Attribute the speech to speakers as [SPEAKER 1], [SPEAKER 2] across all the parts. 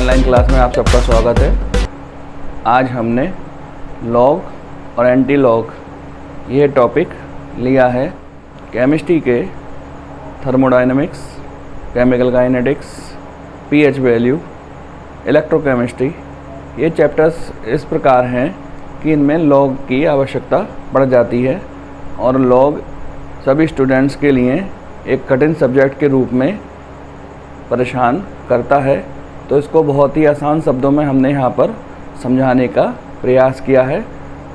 [SPEAKER 1] Online class में आप सबका स्वागत है। आज हमने लॉग और एंटी लॉग ये टॉपिक लिया है। केमिस्ट्री के thermodynamics, chemical kinetics, pH value, electrochemistry, ये चैप्टर्स इस प्रकार हैं कि इनमें लॉग की आवश्यकता बढ़ जाती है और लॉग सभी स्टूडेंट्स के लिए एक कठिन सब्जेक्ट के रूप में परेशान करता है। तो इसको बहुत ही आसान शब्दों में हमने यहाँ पर समझाने का प्रयास किया है।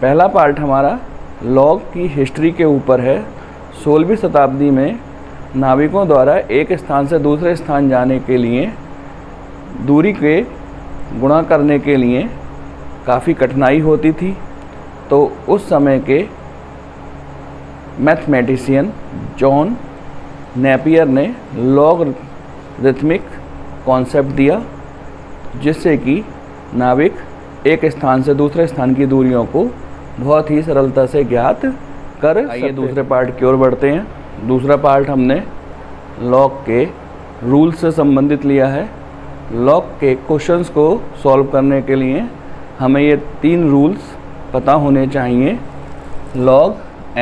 [SPEAKER 1] पहला पार्ट हमारा लॉग की हिस्ट्री के ऊपर है। 16वीं शताब्दी में नाविकों द्वारा एक स्थान से दूसरे स्थान जाने के लिए दूरी के गुणा करने के लिए काफ़ी कठिनाई होती थी। तो उस समय के मैथमेटिशियन जॉन नेपियर ने लॉगरिथमिक कॉन्सेप्ट दिया, जिससे कि नाविक एक स्थान से दूसरे स्थान की दूरियों को बहुत ही सरलता से ज्ञात कर सकते। आइए दूसरे पार्ट की ओर बढ़ते हैं। दूसरा पार्ट हमने लॉग के रूल्स से संबंधित लिया है। लॉग के क्वेश्चंस को सॉल्व करने के लिए हमें ये 3 रूल्स पता होने चाहिए। Log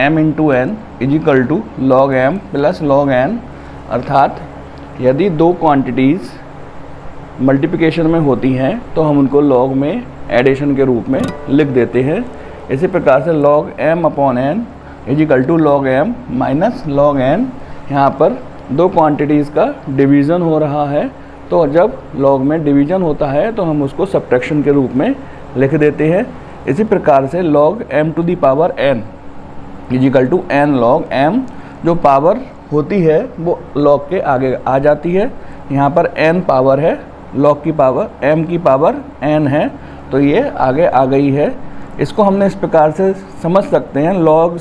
[SPEAKER 1] m into n is equal to log m plus log n, अर्थात यदि दो क्वांटिटीज़ मल्टीप्लिकेशन में होती हैं तो हम उनको लॉग में एडिशन के रूप में लिख देते हैं। इसी प्रकार से log m upon n is equal to log m minus log n। यहाँ पर दो क्वांटिटीज़ का डिवीज़न हो रहा है, तो जब लॉग में डिवीज़न होता है तो हम उसको सब्ट्रैक्शन के रूप में लिख देते हैं। इसी प्रकार से log m to the power n is equal to n log m, जो पावर होती है वो लॉग के आगे आ जाती है। यहाँ पर n पावर है, लॉग की पावर m की पावर n है, तो ये आगे आ गई है। इसको हमने इस प्रकार से समझ सकते हैं। लॉग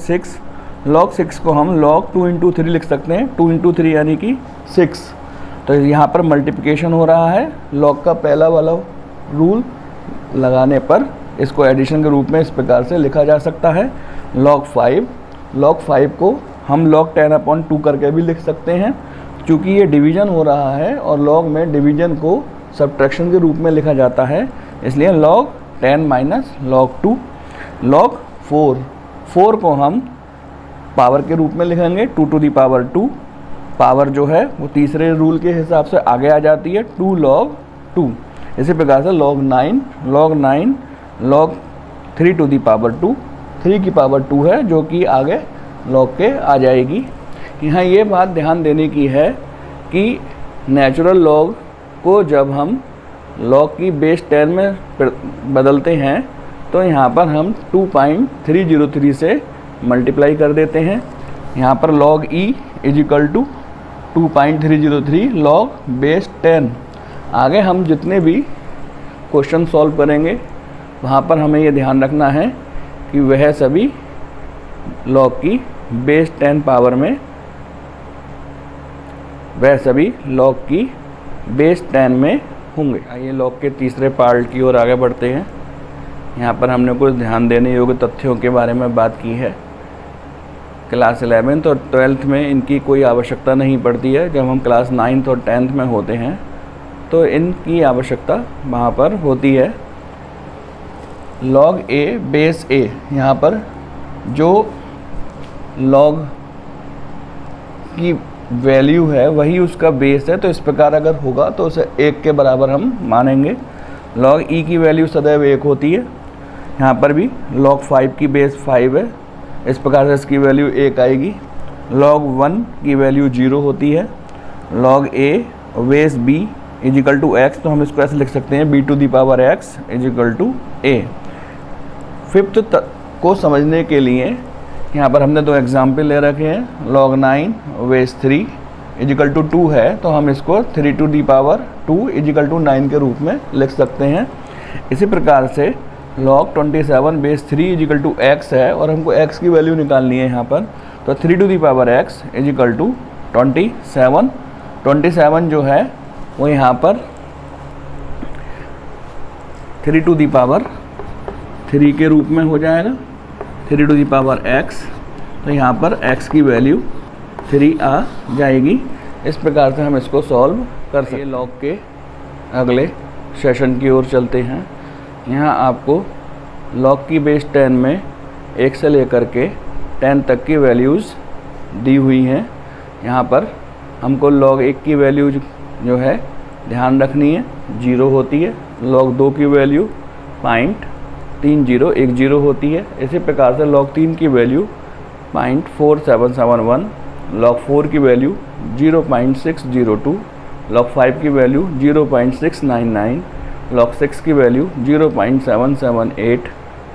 [SPEAKER 1] 6 को हम लॉग 2 इंटू 3 लिख सकते हैं। 2 इंटू 3 यानी कि 6। तो यहाँ पर मल्टीप्लिकेशन हो रहा है। लॉग का पहला वाला रूल लगाने पर इसको एडिशन के रूप में इस प्रकार से लिखा जा सकता है। लॉग 5 को हम लॉग 10 अपॉन 2 करके भी लिख सकते हैं। चूँकि ये डिवीज़न हो रहा है और लॉग में डिवीज़न को सब्ट्रैक्शन के रूप में लिखा जाता है, इसलिए लॉग 10 माइनस लॉग 2। लॉग 4 को हम पावर के रूप में लिखेंगे, 2 टू दी पावर 2। पावर जो है वो तीसरे रूल के हिसाब से आगे आ जाती है, 2 लॉग 2। इसी प्रकार से log 9 log 3 to the power 2। 3 की पावर 2 है, जो कि आगे लॉग के आ जाएगी। यहाँ ये बात ध्यान देने की है कि नेचुरल लॉग को जब हम लॉग की बेस 10 में बदलते हैं तो यहाँ पर हम 2.303 से मल्टीप्लाई कर देते हैं। यहाँ पर log e is equal to 2.303 log base 10। आगे हम जितने भी क्वेश्चन सॉल्व करेंगे वहाँ पर हमें ये ध्यान रखना है कि वह सभी लॉग की बेस 10 पावर में होंगे। आइए लॉग के तीसरे पार्ट की ओर आगे बढ़ते हैं। यहाँ पर हमने कुछ ध्यान देने योग्य तथ्यों के बारे में बात की है। क्लास 11th और 12th में इनकी कोई आवश्यकता नहीं पड़ती है। जब हम क्लास 9th और 10th में होते हैं तो इनकी आवश्यकता वहाँ पर होती है। लॉग a बेस a, यहाँ पर जो लॉग की वैल्यू है वही उसका बेस है, तो इस प्रकार अगर होगा तो उसे 1 के बराबर हम मानेंगे। लॉग e की वैल्यू सदैव 1 होती है। यहाँ पर भी लॉग 5 की बेस 5 है, इस प्रकार से इसकी वैल्यू 1 आएगी। लॉग 1 की वैल्यू 0 होती है। Log a base b is equal to x, तो हम इसको ऐसे लिख सकते हैं b to the power x is equal to a। 5th को समझने के लिए यहाँ पर हमने 2 एग्जाम्पल ले रखे हैं। Log 9 base 3 is equal to 2 है, तो हम इसको 3 to the power 2 is equal to 9 के रूप में लिख सकते हैं। इसी प्रकार से log 27 base 3 is equal to x है और हमको x की वैल्यू निकालनी है यहाँ पर, तो 3 to the power x is equal to 27। 27 जो है वो यहाँ पर 3 टू दी पावर 3 के रूप में हो जाएगा, 3 टू दी पावर x, तो यहाँ पर x की वैल्यू 3 आ जाएगी। इस प्रकार से हम इसको सॉल्व कर सकते हैं। लॉग के अगले सेशन की ओर चलते हैं। यहाँ आपको log की बेस 10 में 1 से लेकर के 10 तक की वैल्यूज़ दी हुई हैं। यहाँ पर हमको log 1 की वैल्यू जो है ध्यान रखनी है, 0 होती है। log 2 की वैल्यू 0.3010 होती है। इसी प्रकार से log 3 की वैल्यू 0.4771, log 4 की वैल्यू 0.602, log 5 की वैल्यू 0.699, log 6 की वैल्यू 0.778,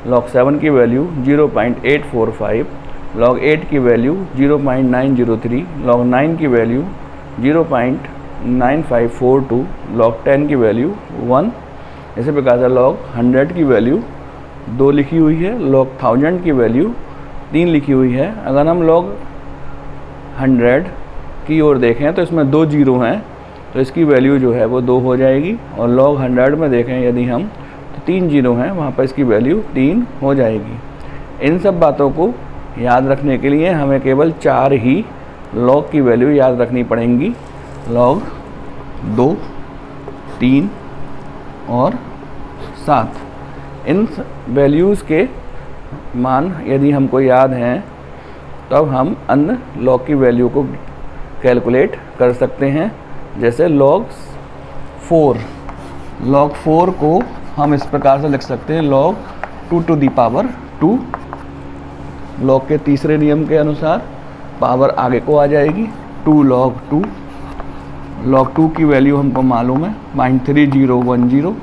[SPEAKER 1] log 7 की वैल्यू 0.845, log 8 की वैल्यू 0.903, log 9 की वैल्यू 0.9542, log 10 की वैल्यू 1। इसी प्रकार से log 100 की वैल्यू 2 लिखी हुई है, log 1000 की वैल्यू 3 लिखी हुई है। अगर हम log 100 की ओर देखें तो इसमें 2 जीरो हैं, तो इसकी वैल्यू जो है वो 2 हो जाएगी। और log 100 में देखें यदि हम तो 3 जीरो हैं, वहाँ पर इसकी वैल्यू 3 हो जाएगी। इन सब बातों को याद रखने के लिए हमें केवल 4 ही log की वैल्यू याद रखनी पड़ेंगी, log 2, 3 और 7। इन वैल्यूज़ के मान यदि हमको याद हैं तब हम अन्य log की वैल्यू को कैलकुलेट कर सकते हैं। जैसे log 4 को हम इस प्रकार से लिख सकते हैं, log 2 to the power 2। log के तीसरे नियम के अनुसार पावर आगे को आ जाएगी, 2 log 2। log 2 की वैल्यू हमको मालूम है 0.3010।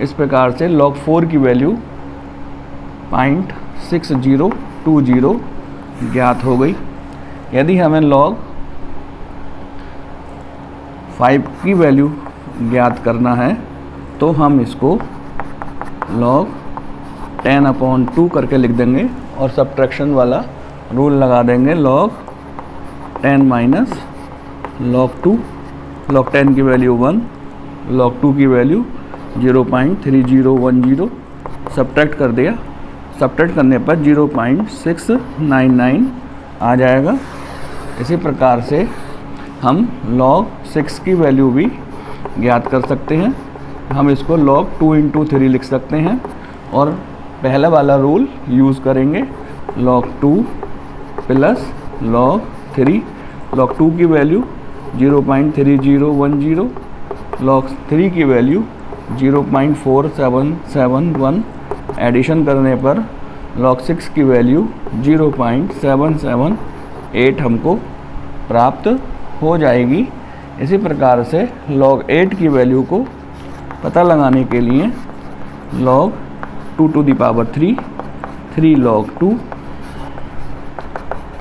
[SPEAKER 1] इस प्रकार से log 4 की वैल्यू 0.6020 ज्ञात हो गई। यदि हमें log 5 की वैल्यू ज्ञात करना है तो हम इसको log 10/2 करके लिख देंगे और सब्ट्रैक्शन वाला रूल लगा देंगे, log 10 माइनस log 2। log 10 की वैल्यू 1, log 2 की वैल्यू 0.3010 सब्ट्रैक्ट कर दिया। सब्ट्रैक्ट करने पर 0.699 आ जाएगा। इसी प्रकार से हम log 6 की वैल्यू भी ज्ञात कर सकते हैं। हम इसको log 2 × 3 लिख सकते हैं और पहला वाला रूल यूज़ करेंगे, log 2 प्लस log 3। log 2 की वैल्यू 0.3010, log 3 की वैल्यू 0.4771। एडिशन करने पर log 6 की वैल्यू 0.778 हमको प्राप्त हो जाएगी। इसी प्रकार से log 8 की वैल्यू को पता लगाने के लिए log 2 to the power 3, 3 log 2,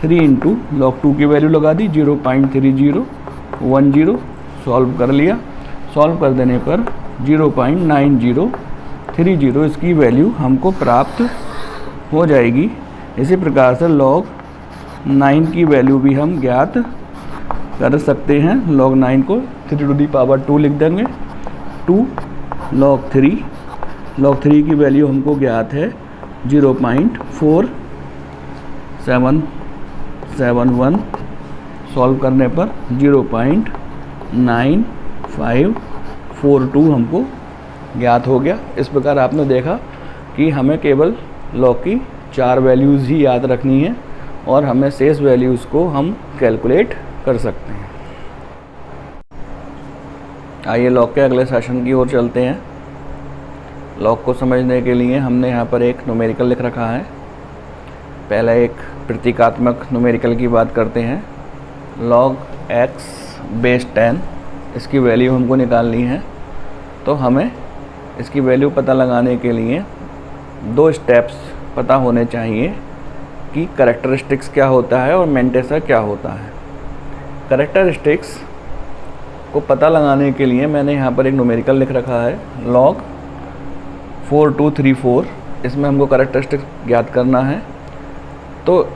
[SPEAKER 1] 3 × log 2 की वैल्यू लगा दी 0.3010, सॉल्व कर लिया। सॉल्व कर देने पर 0.9030 इसकी वैल्यू हमको प्राप्त हो जाएगी। इसी प्रकार से log 9 की वैल्यू भी हम ज्ञात कर सकते हैं। log 9 को 3 to the power 2 लिख देंगे, 2 log 3। log 3 की वैल्यू हमको ज्ञात है 0.4771, सॉल्व करने पर 0.9542 हमको ज्ञात हो गया। इस प्रकार आपने देखा कि हमें केवल log की 4 वैल्यूज़ ही याद रखनी है और हमें शेष वैल्यूज़ को हम कैलकुलेट कर सकते हैं। आइए log के अगले सेशन की ओर चलते हैं। log को समझने के लिए हमने यहाँ पर एक न्यूमेरिकल लिख रखा है। पहले एक प्रतीकात्मक न्यूमेरिकल की बात करते हैं। log x बेस 10, इसकी वैल्यू हमको निकालनी है। तो हमें इसकी वैल्यू पता लगाने के लिए 2 स्टेप्स पता होने चाहिए कि कैरेक्टरिस्टिक्स क्या होता है और मेंटेसा क्या होता है। कैरेक्टरिस्टिक्स को पता लगाने के लिए मैंने यहाँ पर एक न्यूमेरिकल लिख रखा है, log 4234। इसमें हमको कैरेक्टरिस्टिक्स ज्ञात करना है। तो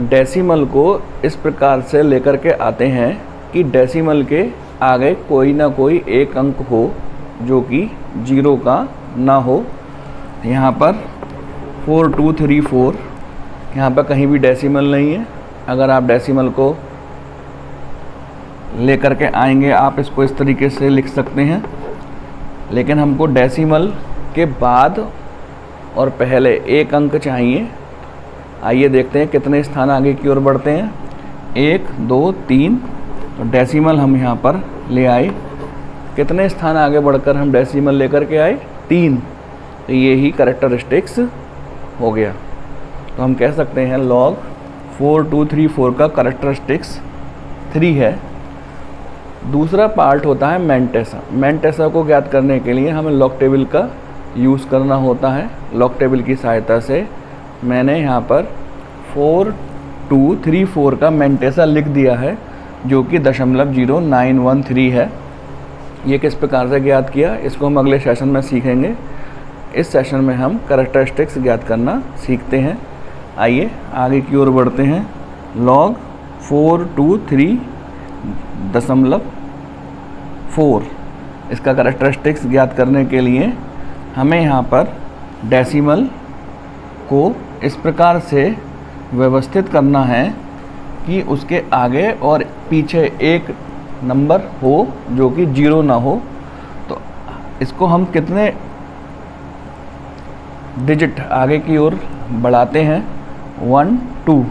[SPEAKER 1] डेसिमल को इस प्रकार से लेकर के आते हैं कि डेसिमल के आगे कोई ना कोई एक अंक हो जो कि 0 का ना हो। यहाँ पर 4234, यहाँ पर कहीं भी डेसिमल नहीं है। अगर आप डेसिमल को लेकर के आएंगे, आप इसको इस तरीके से लिख सकते हैं लेकिन हमको डेसिमल के बाद और पहले एक अंक चाहिए। आइए देखते हैं कितने स्थान आगे की ओर बढ़ते हैं। 1 2 3, तो डेसिमल हम यहाँ पर ले आए। कितने स्थान आगे बढ़कर हम डेसिमल लेकर के आए? 3। तो ये ही कैरेक्टरिस्टिक्स हो गया। तो हम कह सकते हैं log 4234 का कैरेक्टरिस्टिक्स 3 है। दूसरा पार्ट होता है मैंटेसा। मैंटेसा को ज्ञात करने के लिए हमें लॉग टेबल का यूज़ करना होता है। लॉग टेबल की सहायता से मैंने यहाँ पर 4234 का मैंटेसा लिख दिया है, जो कि 0.0913 है। ये किस प्रकार से ज्ञात किया, इसको हम अगले सेशन में सीखेंगे। इस सेशन में हम कैरेक्टरिस्टिक्स ज्ञात करना सीखते हैं। आइए आगे की ओर बढ़ते हैं। log 423.4, इसका कैरेक्टरिस्टिक्स ज्ञात करने के लिए हमें यहाँ पर डेसिमल को इस प्रकार से व्यवस्थित करना है कि उसके आगे और पीछे एक नंबर हो जो कि 0 ना हो। तो इसको हम कितने डिजिट आगे की ओर बढ़ाते हैं? 1 2।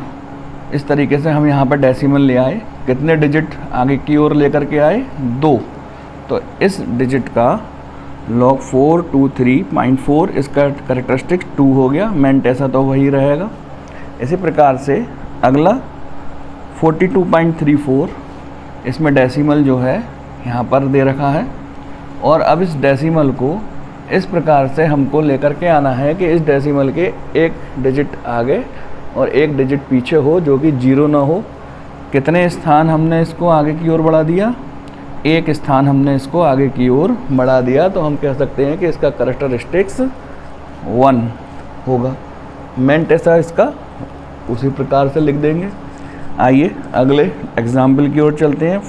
[SPEAKER 1] इस तरीके से हम यहाँ पर डेसिमल ले आए। कितने डिजिट आगे की ओर लेकर के आए? 2। तो इस डिजिट का log 423.4 इसका कैरेक्टरिस्टिक्स 2 हो गया। मैंटेसा तो वही रहेगा। इसी प्रकार से अगला 42.34, इसमें डेसिमल जो है यहाँ पर दे रखा है। और अब इस डेसिमल को इस प्रकार से हमको लेकर के आना है कि इस डेसिमल के एक डिजिट आगे और एक डिजिट पीछे हो जो कि 0 ना हो। कितने स्थान हमने इसको आगे की ओर बढ़ा दिया? एक स्थान हमने इसको आगे की ओर बढ़ा दिया। तो हम कह सकते हैं कि इसका कैरेक्टरिस्टिक्स 1 होगा। मैंटेसा इसका उसी प्रकार से लिख देंगे। आइए अगले एग्जाम्पल की ओर चलते हैं।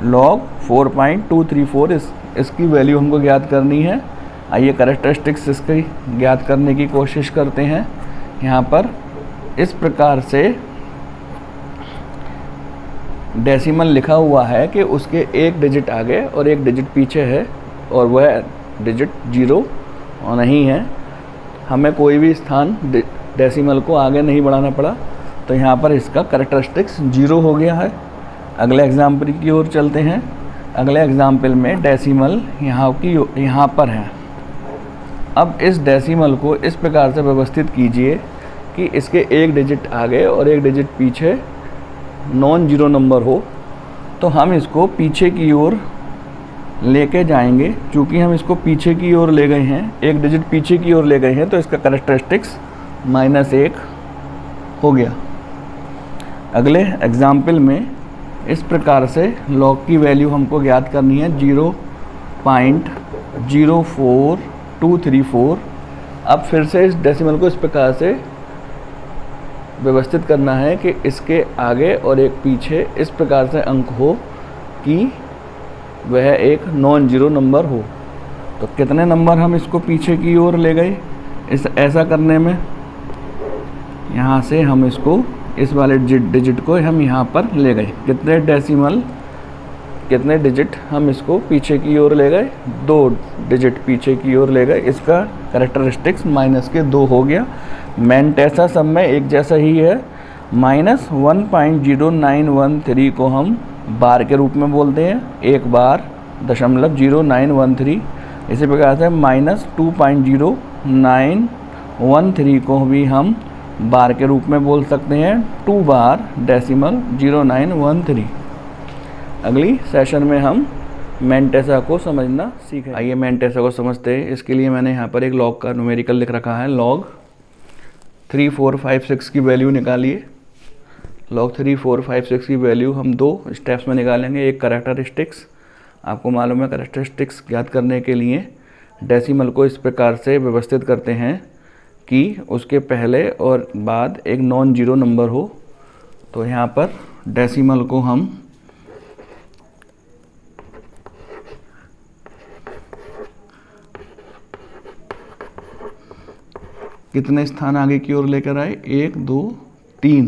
[SPEAKER 1] log 4.234, इसकी वैल्यू हमको ज्ञात करनी है। आइए कैरेक्टरिस्टिक्स इसकी ज्ञात करने की कोशिश करते हैं। यहाँ पर इस प्रकार से डेसिमल लिखा हुआ है कि उसके एक डिजिट आगे और एक डिजिट पीछे है, और वह डिजिट 0 नहीं है। हमें कोई भी स्थान डेसिमल को आगे नहीं बढ़ाना पड़ा, तो यहाँ पर इसका कैरेक्टरिस्टिक्स 0 हो गया है। अगले एग्जाम्पल की ओर चलते हैं। अगले एग्जाम्पल में डेसिमल यहाँ पर है। अब इस डेसिमल को इस प्रकार से व्यवस्थित कीजिए कि इसके एक डिजिट आगे और एक डिजिट पीछे नॉन जीरो नंबर हो। तो हम इसको पीछे की ओर लेके जाएंगे। चूँकि हम इसको पीछे की ओर ले गए हैं, एक डिजिट पीछे की ओर ले गए हैं, तो इसका कैरेक्टरिस्टिक्स -1 हो गया। अगले एग्जाम्पल में इस प्रकार से लॉग की वैल्यू हमको ज्ञात करनी है 0.04234। अब फिर से इस डेसिमल को इस प्रकार से व्यवस्थित करना है कि इसके आगे और एक पीछे इस प्रकार से अंक हो कि वह एक नॉन जीरो नंबर हो। तो कितने नंबर हम इसको पीछे की ओर ले गए ऐसा करने में? यहाँ से हम इसको इस वाले डिजिट को हम यहाँ पर ले गए। कितने डिजिट हम इसको पीछे की ओर ले गए? 2 डिजिट पीछे की ओर ले गए। इसका कैरेक्टरिस्टिक्स -2 हो गया। मैंटेसा सब में एक जैसा ही है। -1.0913 को हम बार के रूप में बोलते हैं। एक बार 0.0913। इसी प्रकार से -2.0913 को भी हम बार के रूप में बोल सकते हैं। 2 बार 0.0913। अगली सेशन में हम मैंटेसा को समझना सीखें। आइए मैंटेसा को समझते हैं। इसके लिए मैंने यहाँ पर एक लॉग का न्यूमेरिकल लिख रखा है। log 3456 की वैल्यू निकालिए। log 3456 की वैल्यू हम 2 स्टेप्स में निकालेंगे। एक कैरेक्टरिस्टिक्स, आपको मालूम है कैरेक्टरिस्टिक्स ज्ञात करने के लिए डेसिमल को इस प्रकार से व्यवस्थित करते हैं कि उसके पहले और बाद एक नॉन जीरो नंबर हो। तो यहाँ पर डेसिमल को हम कितने स्थान आगे की ओर लेकर आए? 1 2 3।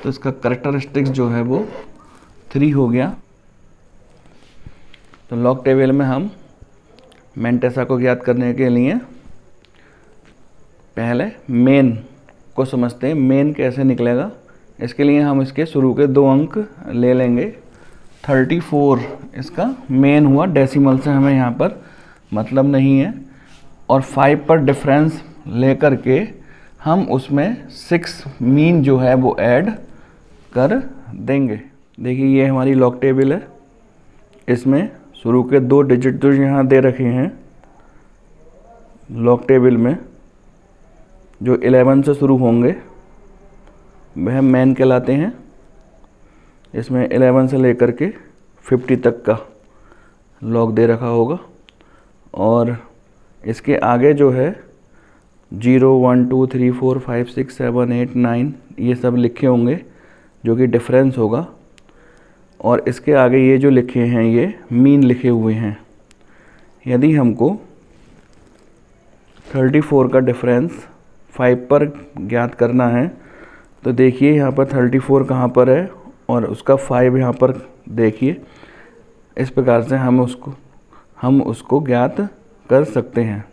[SPEAKER 1] तो इसका कैरेक्टरिस्टिक्स जो है वो 3 हो गया। तो लॉग टेबल में हम मेंटेसा को ज्ञात करने के लिए पहले मेन को समझते हैं। मेन कैसे निकलेगा, इसके लिए हम इसके शुरू के 2 अंक ले लेंगे। 34 इसका मेन हुआ, डेसिमल से हमें यहाँ पर मतलब नहीं है, और 5 पर डिफरेंस लेकर के हम उसमें 6 मीन जो है वो ऐड कर देंगे। देखिए ये हमारी लॉग टेबल है, इसमें शुरू के 2 डिजिट जो यहाँ दे रखे हैं लॉग टेबल में, जो 11 से शुरू होंगे वह मेन कहलाते हैं। इसमें 11 से लेकर के 50 तक का लॉग दे रखा होगा, और इसके आगे जो है 0 1 2 3 4 5 6 7 8 9 ये सब लिखे होंगे जो कि डिफरेंस होगा, और इसके आगे ये जो लिखे हैं ये मीन लिखे हुए हैं। यदि हमको 34 का डिफरेंस 5 पर ज्ञात करना है तो देखिए यहाँ पर 34 कहाँ पर है और उसका 5 यहाँ पर देखिए। इस प्रकार से हम उसको ज्ञात कर सकते हैं।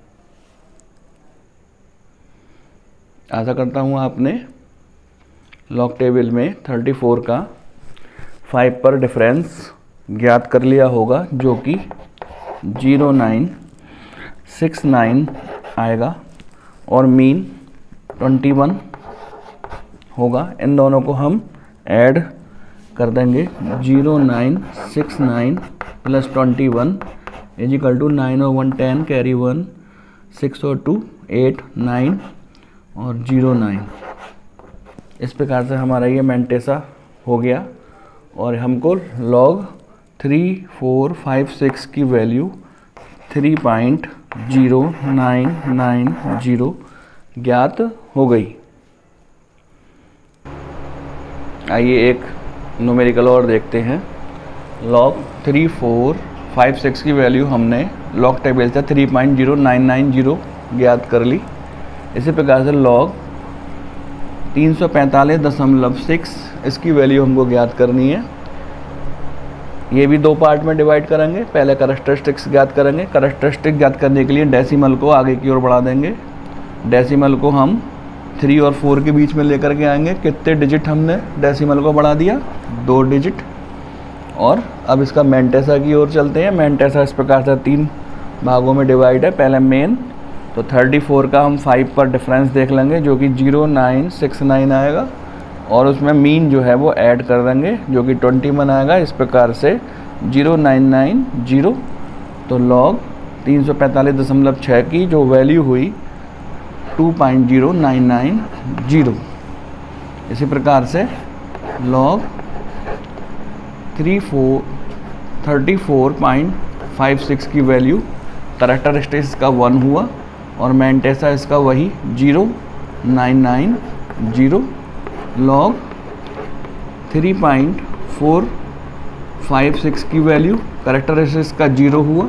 [SPEAKER 1] आशा करता हूँ आपने लॉग टेबल में 34 का 5 पर डिफरेंस ज्ञात कर लिया होगा, जो कि 0969 आएगा, और मीन 21 होगा। इन दोनों को हम ऐड कर देंगे। 0969 प्लस 21 इज इक्वल टू 9 और 1 10 कैरी 1 6 और 2 8 9 और 09। इस प्रकार से हमारा ये मेंटेसा हो गया, और हमको लॉग 3 4 5 6 की वैल्यू 3.0990 ज्ञात हो गई। आइए एक न्यूमेरिकल और देखते हैं। लॉग 3 4 5 6 की वैल्यू हमने लॉग टेबल से 3.0990 ज्ञात कर ली। इसी प्रकार से लॉग 345.6 इसकी वैल्यू हमको ज्ञात करनी है। ये भी 2 पार्ट में डिवाइड करेंगे। पहले कैरेक्टरिस्टिक्स ज्ञात करेंगे। कैरेक्टरिस्टिक ज्ञात करने के लिए डेसिमल को आगे की ओर बढ़ा देंगे। डेसिमल को हम 3 और 4 के बीच में लेकर के आएंगे। कितने डिजिट हमने डेसिमल को बढ़ा दिया? 2 डिजिट। और अब इसका मेंटेसा की ओर चलते हैं। मेंटेसा इस प्रकार से 3 भागों में डिवाइड है। पहले मेन, तो 34 का हम 5 पर डिफरेंस देख लेंगे, जो कि 0969 आएगा, और उसमें मीन जो है वो ऐड कर देंगे, जो कि 21 आएगा। इस प्रकार से 0990, तो लॉग 345.6 की जो वैल्यू हुई 2.0990। इसी प्रकार से लॉग 34.56 की वैल्यू कैरेक्टरिस्टिक्स का 1 हुआ, और मेंटेसा इसका वही 0990। लॉग 3.456 की वैल्यू कैरेक्टरिस्टिक्स का 0 हुआ,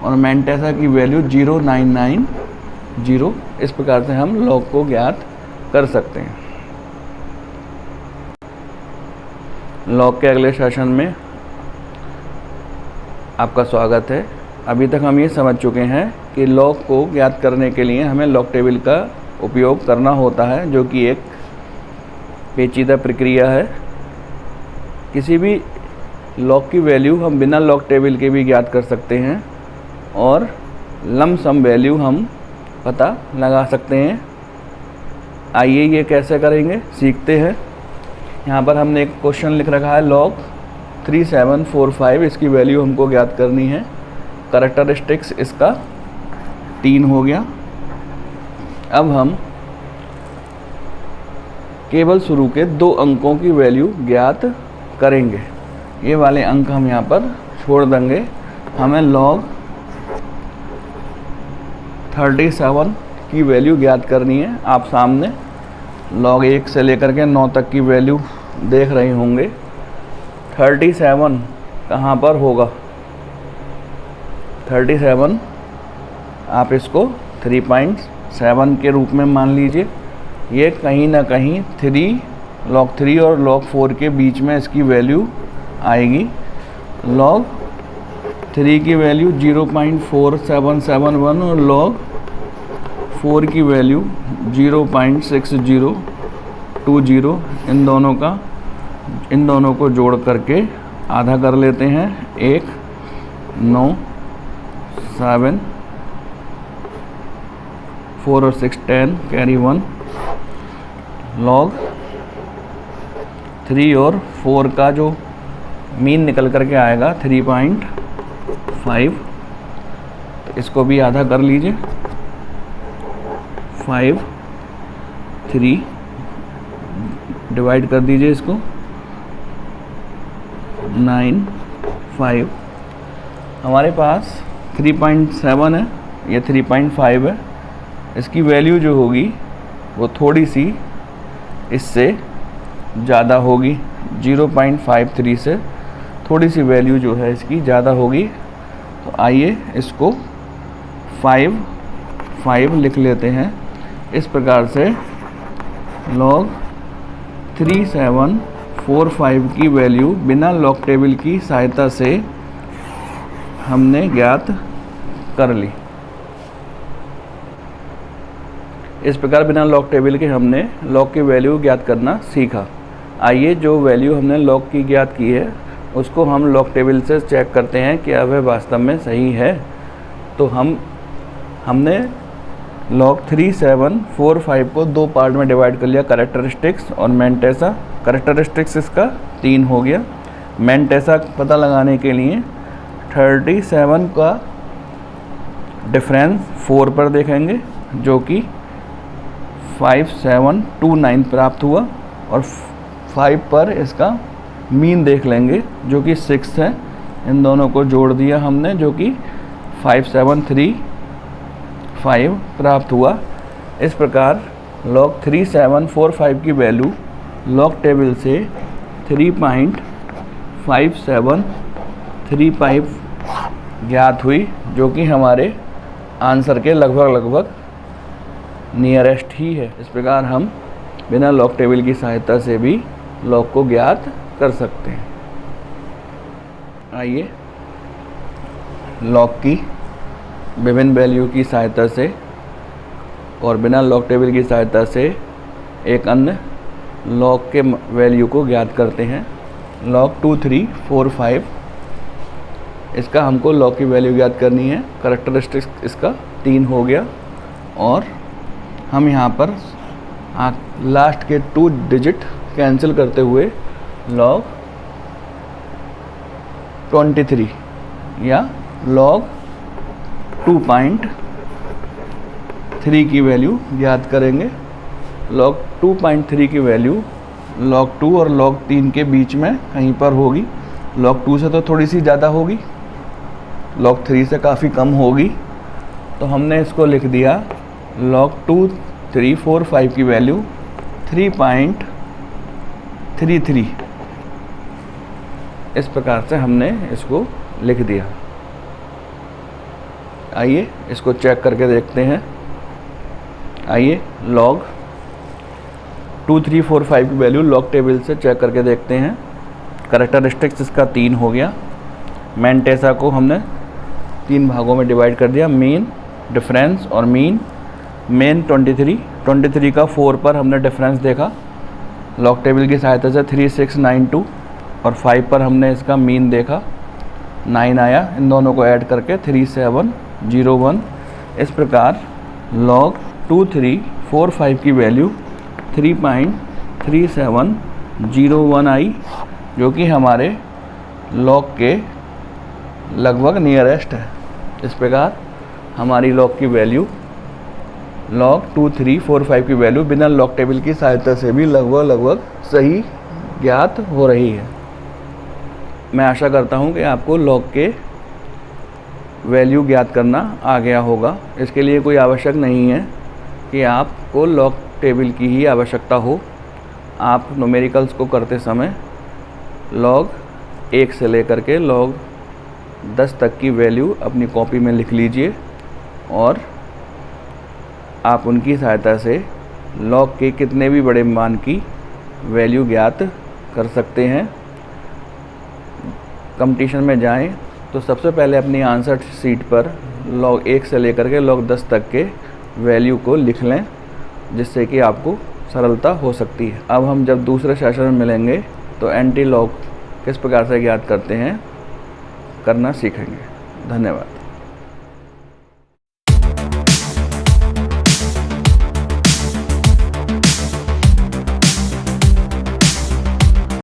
[SPEAKER 1] और मेंटेसा की वैल्यू 0990। इस प्रकार से हम लॉग को ज्ञात कर सकते हैं। लॉग के अगले सेशन में आपका स्वागत है। अभी तक हम ये समझ चुके हैं कि लॉग को ज्ञात करने के लिए हमें लॉग टेबल का उपयोग करना होता है, जो कि एक पेचीदा प्रक्रिया है। किसी भी लॉग की वैल्यू हम बिना लॉग टेबल के भी ज्ञात कर सकते हैं, और लमसम वैल्यू हम पता लगा सकते हैं। आइए ये कैसे करेंगे सीखते हैं। यहाँ पर हमने एक क्वेश्चन लिख रखा है, लॉग 3745 इसकी वैल्यू हमको ज्ञात करनी है। कैरेक्टरिस्टिक्स इसका 3 हो गया। अब हम केवल शुरू के 2 अंकों की वैल्यू ज्ञात करेंगे। ये वाले अंक हम यहाँ पर छोड़ देंगे। हमें लॉग 37 की वैल्यू ज्ञात करनी है। आप सामने लॉग 1 से लेकर के 9 तक की वैल्यू देख रहे होंगे। 37 कहाँ पर होगा? 37 आप इसको 3.7 के रूप में मान लीजिए। ये कहीं ना कहीं लॉग 3 और लॉग 4 के बीच में इसकी वैल्यू आएगी। लॉग 3 की वैल्यू 0.4771 और log 4 की वैल्यू 0.6020। इन दोनों को जोड़ करके आधा कर लेते हैं। 1 9 7 4 और 6 10 कैरी 1 log 3 और 4 का जो मीन निकल करके आएगा 3.5, तो इसको भी आधा कर लीजिए। 5 3 डिवाइड कर दीजिए इसको। 9 5 हमारे पास 3.7 है, ये 3.5 है। इसकी वैल्यू जो होगी वो थोड़ी सी इससे ज़्यादा होगी, 0.53 से थोड़ी सी वैल्यू जो है इसकी ज़्यादा होगी। तो आइए इसको 5 लिख लेते हैं। इस प्रकार से log 3745 की वैल्यू बिना लॉग टेबल की सहायता से हमने ज्ञात कर ली। इस प्रकार बिना लॉग टेबल के हमने लॉग की वैल्यू ज्ञात करना सीखा। आइए जो वैल्यू हमने लॉग की ज्ञात की है उसको हम लॉग टेबल से चेक करते हैं क्या वह वास्तव में सही है। तो हमने log 3745 को दो पार्ट में डिवाइड कर लिया, कैरेक्टरिस्टिक्स और मेंटेसा। कैरेक्टरिस्टिक्स इसका 3 हो गया। मेंटेसा पता लगाने के लिए 37 का डिफरेंस 4 पर देखेंगे जो कि 5729 प्राप्त हुआ, और 5 पर इसका मीन देख लेंगे जो कि 6 है। इन दोनों को जोड़ दिया हमने जो कि 5735 प्राप्त हुआ। इस प्रकार log 3745 की वैल्यू लॉग टेबल से 3.5735 ज्ञात हुई, जो कि हमारे आंसर के लगभग नियरेस्ट ही है। इस प्रकार हम बिना लॉग टेबल की सहायता से भी लॉग को ज्ञात कर सकते हैं। आइए लॉग की विभिन्न वैल्यू की सहायता से और बिना लॉग टेबल की सहायता से एक अन्य लॉग के वैल्यू को ज्ञात करते हैं। log 2345, इसका हमको लॉग की वैल्यू ज्ञात करनी है। कैरेक्टरिस्टिक्स इसका 3 हो गया, और हम यहाँ पर लास्ट के 2 डिजिट कैंसिल करते हुए log 23 या log 2.3 की वैल्यू ज्ञात करेंगे। log 2.3 की वैल्यू log 2 और log 3 के बीच में कहीं पर होगी। log 2 से तो थोड़ी सी ज़्यादा होगी, log 3 से काफ़ी कम होगी। तो हमने इसको लिख दिया log 2345 की वैल्यू 3.33। इस प्रकार से हमने इसको लिख दिया। आइए इसको चेक करके देखते हैं। आइए log 2345 की वैल्यू लॉग टेबल से चेक करके देखते हैं। कैरेक्टरिस्टिक्स इसका 3 हो गया। मेंटेसा को हमने 3 भागों में डिवाइड कर दिया, मीन, डिफरेंस और मीन। मेन 23 का 4 पर हमने डिफरेंस देखा लॉग टेबल की सहायता से 3692, और 5 पर हमने इसका मीन देखा 9 आया। इन दोनों को ऐड करके 3701। इस प्रकार log 2345 की वैल्यू 3.3701 आई, जो कि हमारे लॉग के लगभग नियरेस्ट है। इस प्रकार हमारी लॉग की वैल्यू log 2345 की वैल्यू बिना लॉग टेबल की सहायता से भी लगभग सही ज्ञात हो रही है। मैं आशा करता हूँ कि आपको लॉग के वैल्यू ज्ञात करना आ गया होगा। इसके लिए कोई आवश्यक नहीं है कि आपको लॉग टेबल की ही आवश्यकता हो। आप न्यूमेरिकल्स को करते समय log 1 से लेकर के log 10 तक की वैल्यू अपनी कॉपी में लिख लीजिए, और आप उनकी सहायता से log के कितने भी बड़े मान की वैल्यू ज्ञात कर सकते हैं। कंपटीशन में जाएं तो सबसे पहले अपनी आंसर शीट पर log 1 से लेकर के log 10 तक के वैल्यू को लिख लें, जिससे कि आपको सरलता हो सकती है। अब हम जब दूसरे सेशन में मिलेंगे तो एंटी लॉग किस प्रकार से ज्ञात करते हैं करना सीखेंगे। धन्यवाद।